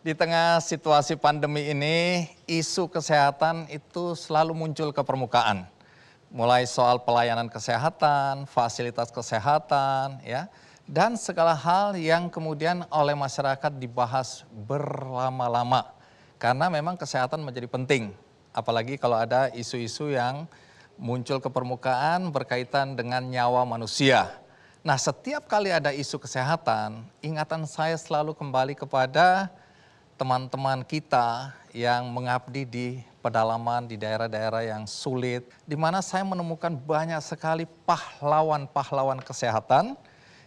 Di tengah situasi pandemi ini, isu kesehatan itu selalu muncul ke permukaan. Mulai soal pelayanan kesehatan, fasilitas kesehatan, ya, dan segala hal yang kemudian oleh masyarakat dibahas berlama-lama. Karena memang kesehatan menjadi penting, apalagi kalau ada isu-isu yang muncul ke permukaan berkaitan dengan nyawa manusia. Nah, setiap kali ada isu kesehatan, ingatan saya selalu kembali kepada teman-teman kita yang mengabdi di pedalaman, di daerah-daerah yang sulit, di mana saya menemukan banyak sekali pahlawan-pahlawan kesehatan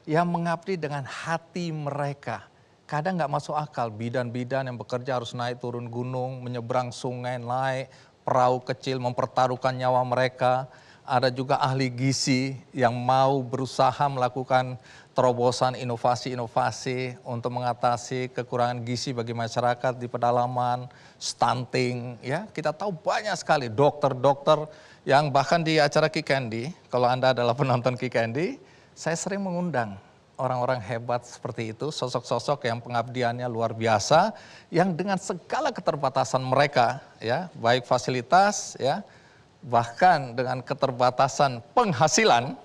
yang mengabdi dengan hati mereka. Kadang nggak masuk akal, bidan-bidan yang bekerja harus naik turun gunung, menyeberang sungai, naik perahu kecil, mempertaruhkan nyawa mereka. Ada juga ahli gizi yang mau berusaha melakukan terobosan inovasi-inovasi untuk mengatasi kekurangan gizi bagi masyarakat di pedalaman, stunting, ya. Kita tahu banyak sekali dokter-dokter yang bahkan di acara Ki Candy, kalau Anda adalah penonton Ki Candy, saya sering mengundang orang-orang hebat seperti itu, sosok-sosok yang pengabdiannya luar biasa, yang dengan segala keterbatasan mereka, ya, baik fasilitas, ya, bahkan dengan keterbatasan penghasilan,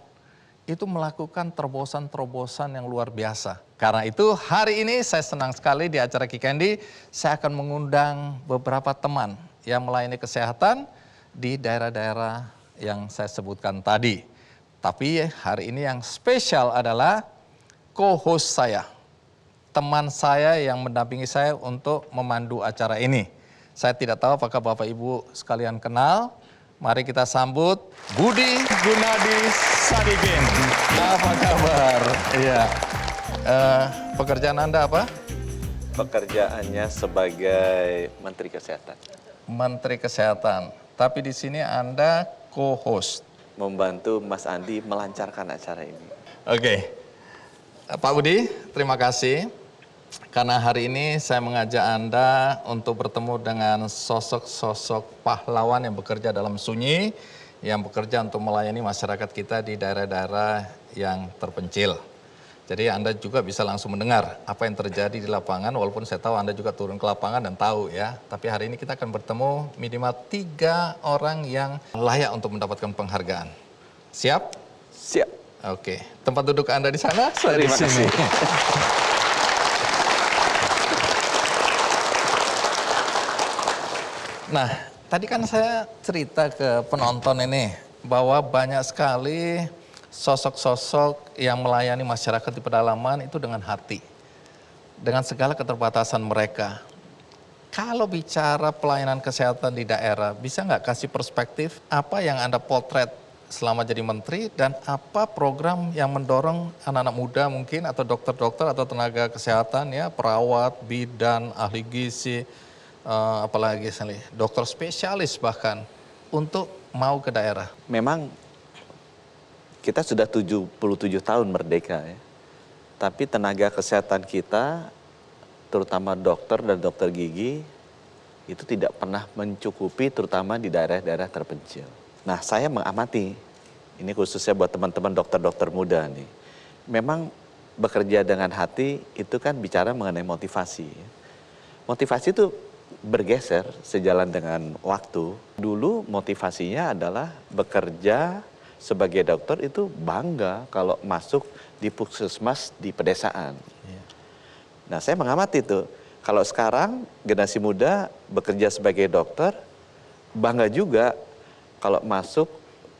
itu melakukan terobosan-terobosan yang luar biasa. Karena itu hari ini saya senang sekali di acara Ki Candy, saya akan mengundang beberapa teman yang melayani kesehatan di daerah-daerah yang saya sebutkan tadi. Tapi hari ini yang spesial adalah co-host saya, teman saya yang mendampingi saya untuk memandu acara ini. Saya tidak tahu apakah Bapak Ibu sekalian kenal. Mari kita sambut Budi Gunadi Sadikin. Apa kabar? Iya. Pekerjaan Anda apa? Pekerjaannya sebagai Menteri Kesehatan. Menteri Kesehatan. Tapi di sini Anda co-host. Membantu Mas Andi melancarkan acara ini. Oke. Pak Budi, terima kasih. Karena hari ini saya mengajak Anda untuk bertemu dengan sosok-sosok pahlawan yang bekerja dalam sunyi, yang bekerja untuk melayani masyarakat kita di daerah-daerah yang terpencil. Jadi Anda juga bisa langsung mendengar apa yang terjadi di lapangan, walaupun saya tahu Anda juga turun ke lapangan dan tahu ya. Tapi hari ini kita akan bertemu minimal 3 orang yang layak untuk mendapatkan penghargaan. Siap? Siap. Oke, tempat duduk Anda di sana, saya di Terima sini. kasih. Nah, tadi kan saya cerita ke penonton ini bahwa banyak sekali sosok-sosok yang melayani masyarakat di pedalaman itu dengan hati, dengan segala keterbatasan mereka. Kalau bicara pelayanan kesehatan di daerah, bisa nggak kasih perspektif apa yang Anda potret selama jadi menteri dan apa program yang mendorong anak-anak muda mungkin atau dokter-dokter atau tenaga kesehatan ya, perawat, bidan, ahli gizi, apalagi dokter spesialis bahkan untuk mau ke daerah. Memang kita sudah 77 tahun merdeka ya. Tapi tenaga kesehatan kita, terutama dokter dan dokter gigi, itu tidak pernah mencukupi terutama di daerah-daerah terpencil. Nah, saya mengamati, ini khususnya buat teman-teman dokter-dokter muda nih. Memang bekerja dengan hati itu kan bicara mengenai motivasi. Motivasi itu bergeser sejalan dengan waktu. Dulu motivasinya adalah bekerja sebagai dokter itu bangga kalau masuk di puskesmas di pedesaan. Nah, saya mengamati itu. Kalau sekarang generasi muda bekerja sebagai dokter, bangga juga kalau masuk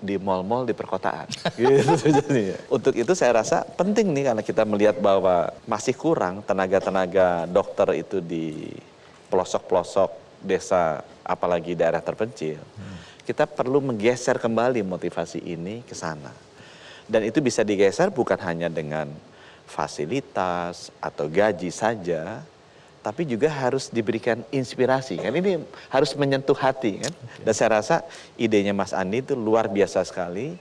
di mal-mal di perkotaan. Gitu jadinya. Untuk itu saya rasa penting nih karena kita melihat bahwa masih kurang tenaga-tenaga dokter itu di pelosok-pelosok desa, apalagi daerah terpencil. Kita perlu menggeser kembali motivasi ini ke sana. Dan itu bisa digeser bukan hanya dengan fasilitas atau gaji saja, tapi juga harus diberikan inspirasi. Kan ini harus menyentuh hati kan. Dan saya rasa idenya Mas Andi itu luar biasa sekali.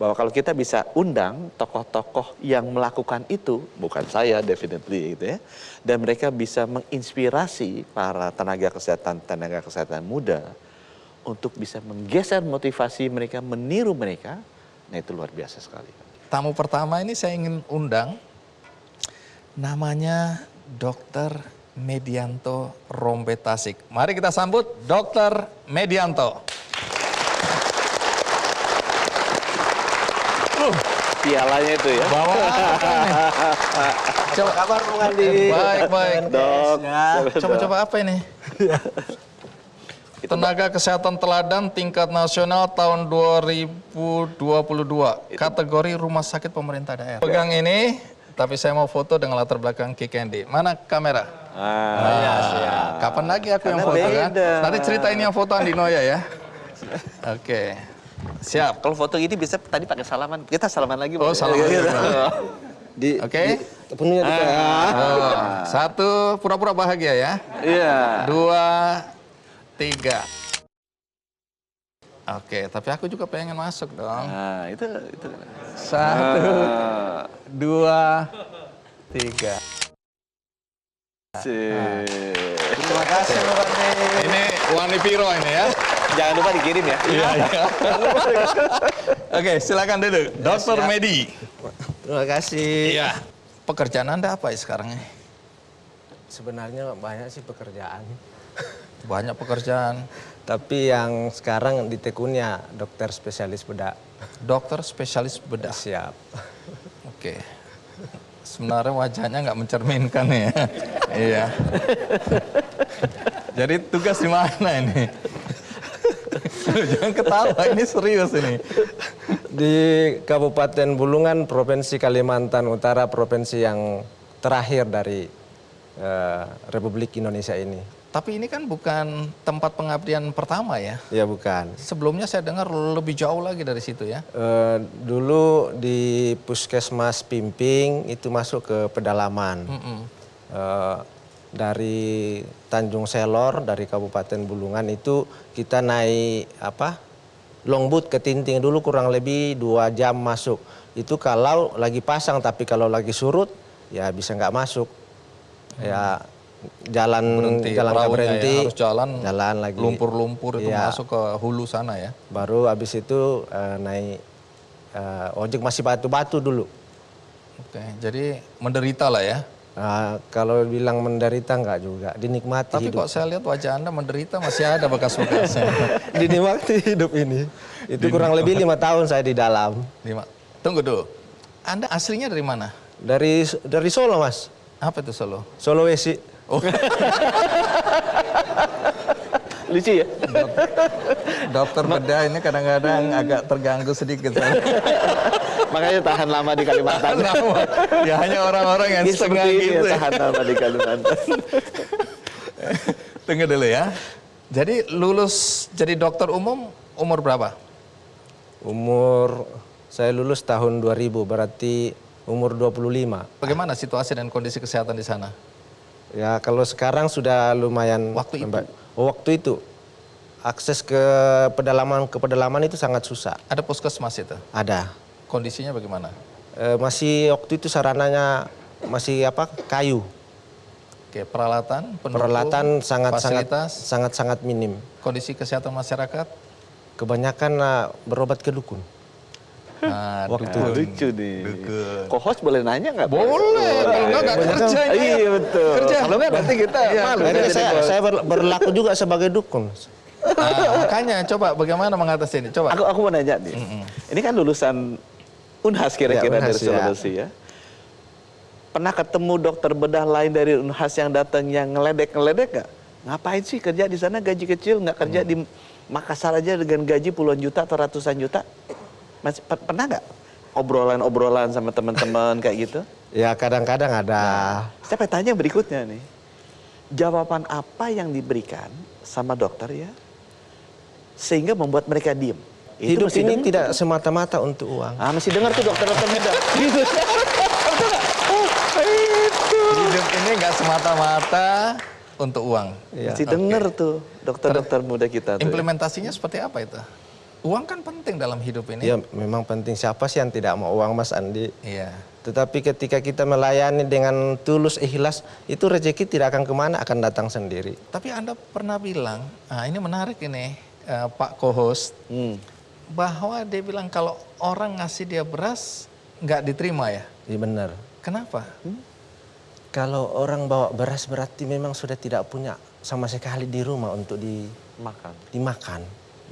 Bahwa kalau kita bisa undang tokoh-tokoh yang melakukan itu, bukan saya definitely gitu ya. Dan mereka bisa menginspirasi para tenaga kesehatan muda untuk bisa menggeser motivasi mereka, meniru mereka. Nah, itu luar biasa sekali. Tamu pertama ini saya ingin undang, namanya Dr. Medianto Rombe Tasik. Mari kita sambut Dr. Medianto. Pialanya itu ya. Bawa apa nih? Coba Kabar Bung Andi. Baik. Dok. Coba apa ini? Tenaga Kesehatan Teladan tingkat nasional tahun 2022. Kategori rumah sakit pemerintah daerah. Pegang ini, tapi saya mau foto dengan latar belakang Ki Candy. Mana kamera? Ah, Siap. Kapan lagi aku yang Karena foto kan? beda. Nanti ceritain yang foto Andi Noya ya. Oke. Siap. Kalau foto gini bisa tadi pakai salaman. Kita salaman lagi. Oh, salaman. Oke. Penuhnya juga. Oh, satu, pura-pura bahagia ya. Iya. 2, 3. Oke, tapi aku juga pengen masuk dong. Nah, itu. 1, 2, 3. Terima kasih Bung Andi. Ini Wani Piro ini ya. Jangan lupa dikirim ya. Iya. Oke, silakan duduk. Dokter siap. Medi. Terima kasih. Iya. Pekerjaan Anda apa ya sekarang ini? Sebenarnya banyak sih pekerjaan. Banyak pekerjaan. Tapi yang sekarang ditekunnya dokter spesialis bedah. Dokter spesialis bedah. Siap. Oke. Sebenarnya wajahnya nggak mencerminkan ya. Iya. Jadi tugas di mana ini? Jangan ketawa, ini serius ini. Di Kabupaten Bulungan, Provinsi Kalimantan Utara, provinsi yang terakhir dari Republik Indonesia ini. Tapi ini kan bukan tempat pengabdian pertama ya. Ya bukan. Sebelumnya saya dengar lebih jauh lagi dari situ ya. Dulu di Puskesmas Pimping itu masuk ke pedalaman. Dari Tanjung Selor, dari Kabupaten Bulungan itu kita naik longboat ke Tinting dulu kurang lebih 2 jam masuk. Itu kalau lagi pasang, tapi kalau lagi surut ya bisa nggak masuk. Ya jalan nggak perahunya berhenti, ya, harus jalan lagi. lumpur-lumpur itu Ya. masuk ke hulu sana ya. Baru habis itu naik ojek masih batu-batu dulu. Oke, jadi menderita lah ya. Kalau bilang menderita enggak juga, dinikmati Tapi hidup. kok saya lihat wajah Anda menderita masih ada bekas-bekasnya. Dinikmati hidup ini. Itu kurang lebih 5 tahun saya di dalam. Tunggu dulu. Anda aslinya dari mana? Dari Solo, Mas. Apa itu Solo? Sulawesi. Oh, Lucu ya. dokter bedah ini kadang-kadang agak terganggu sedikit. Makanya tahan lama di Kalimantan. Ya hanya orang-orang yang Ini setengah seperti ini gitu. ya, tahan lama di Kalimantan. Tunggu dulu ya. Jadi lulus jadi dokter umum umur berapa? Saya lulus tahun 2000, berarti umur 25. Bagaimana situasi dan kondisi kesehatan di sana? Ya kalau sekarang sudah lumayan. Waktu itu? Waktu itu akses ke pedalaman itu sangat susah. Ada puskesmas itu? Ada. Kondisinya bagaimana? Masih waktu itu sarananya masih kayu. Oke, peralatan, pendukung, Peralatan fasilitas, sangat minim. kondisi kesehatan masyarakat. Kebanyakan berobat ke dukun. Nah, Waktu dukun. Lucu nih. Dukun. Co-host boleh nanya nggak? Boleh, kalau nggak kerja ini. Iya betul. Kerja. Kalau nggak nanti kita malu. Akhirnya jadi saya berlaku juga sebagai dukun. Makanya coba bagaimana mengatasi ini? Coba. Aku mau nanya nih. Ini kan lulusan Unhas kira-kira Ya, dari Unhas, ya. Sulawesi ya. Pernah ketemu dokter bedah lain dari Unhas yang datang yang ngeledek nggak? Ngapain sih kerja di sana gaji kecil, nggak kerja di Makassar aja dengan gaji puluhan juta atau ratusan juta? Masih pernah nggak obrolan-obrolan sama teman-teman kayak gitu? Ya kadang-kadang ada. Saya pengen tanya berikutnya nih. Jawaban apa yang diberikan sama dokter ya? Sehingga membuat mereka diem. Itu Hidup mesti ini dengar tidak tuh. semata-mata untuk uang. Masih dengar tuh dokter-dokter muda. Gitu. Hidup ini nggak semata-mata untuk uang. Iya. Mesti dengar tuh dokter-dokter muda kita tuh. Implementasinya seperti apa itu? Uang kan penting dalam hidup ini. Ya memang penting, siapa sih yang tidak mau uang, Mas Andi? Iya. Tetapi ketika kita melayani dengan tulus, ikhlas, itu rezeki tidak akan kemana, akan datang sendiri. Tapi Anda pernah bilang, ini menarik ini Pak co-host, bahwa dia bilang kalau orang ngasih dia beras nggak diterima ya. Iya benar. Kenapa? Kalau orang bawa beras berarti memang sudah tidak punya sama sekali di rumah untuk Makan. dimakan.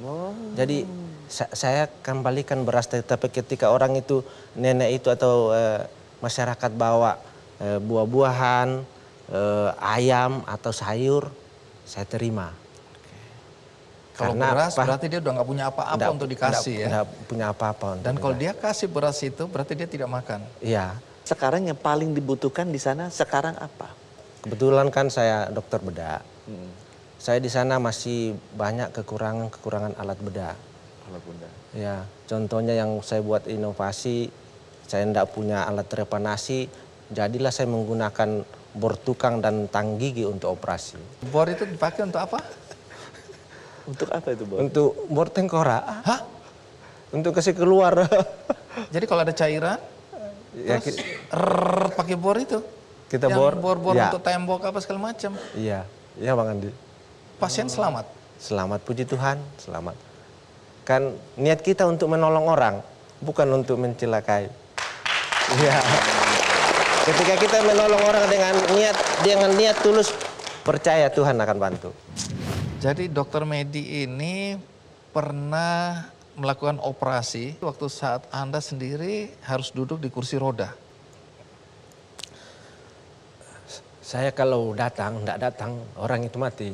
Oh. Jadi saya kembalikan beras, tapi ketika orang itu, nenek itu atau masyarakat bawa buah-buahan, ayam atau sayur, saya terima. Kalau Karena beras apa? berarti dia udah nggak punya apa-apa Nggak- untuk dikasih ya. nggak punya apa-apa. untuk Dan kalau dikasih. dia kasih beras itu berarti dia tidak makan. Iya. Sekarang yang paling dibutuhkan di sana sekarang apa? Kebetulan kan saya dokter bedah. Hmm. Saya di sana masih banyak kekurangan alat bedah. Kalau bunda. Ya, contohnya yang saya buat inovasi, saya tidak punya alat trepanasi, jadilah saya menggunakan bor tukang dan tang gigi untuk operasi. Bor itu dipakai untuk apa? Untuk apa itu, Bor? Untuk bor tengkorak, Hah? untuk kasih keluar. Jadi kalau ada cairan, Ya, terus pakai bor itu? kita Yang bor, bor ya. untuk tembok apa segala macam. Iya, iya Bang Andi. Pasien selamat. Selamat, puji Tuhan, selamat. Kan niat kita untuk menolong orang, bukan untuk mencelakai. Iya. Ketika kita menolong orang dengan niat tulus, percaya Tuhan akan bantu. Jadi dokter Medi ini pernah melakukan operasi waktu saat Anda sendiri harus duduk di kursi roda. Saya kalau datang, tidak datang, orang itu mati.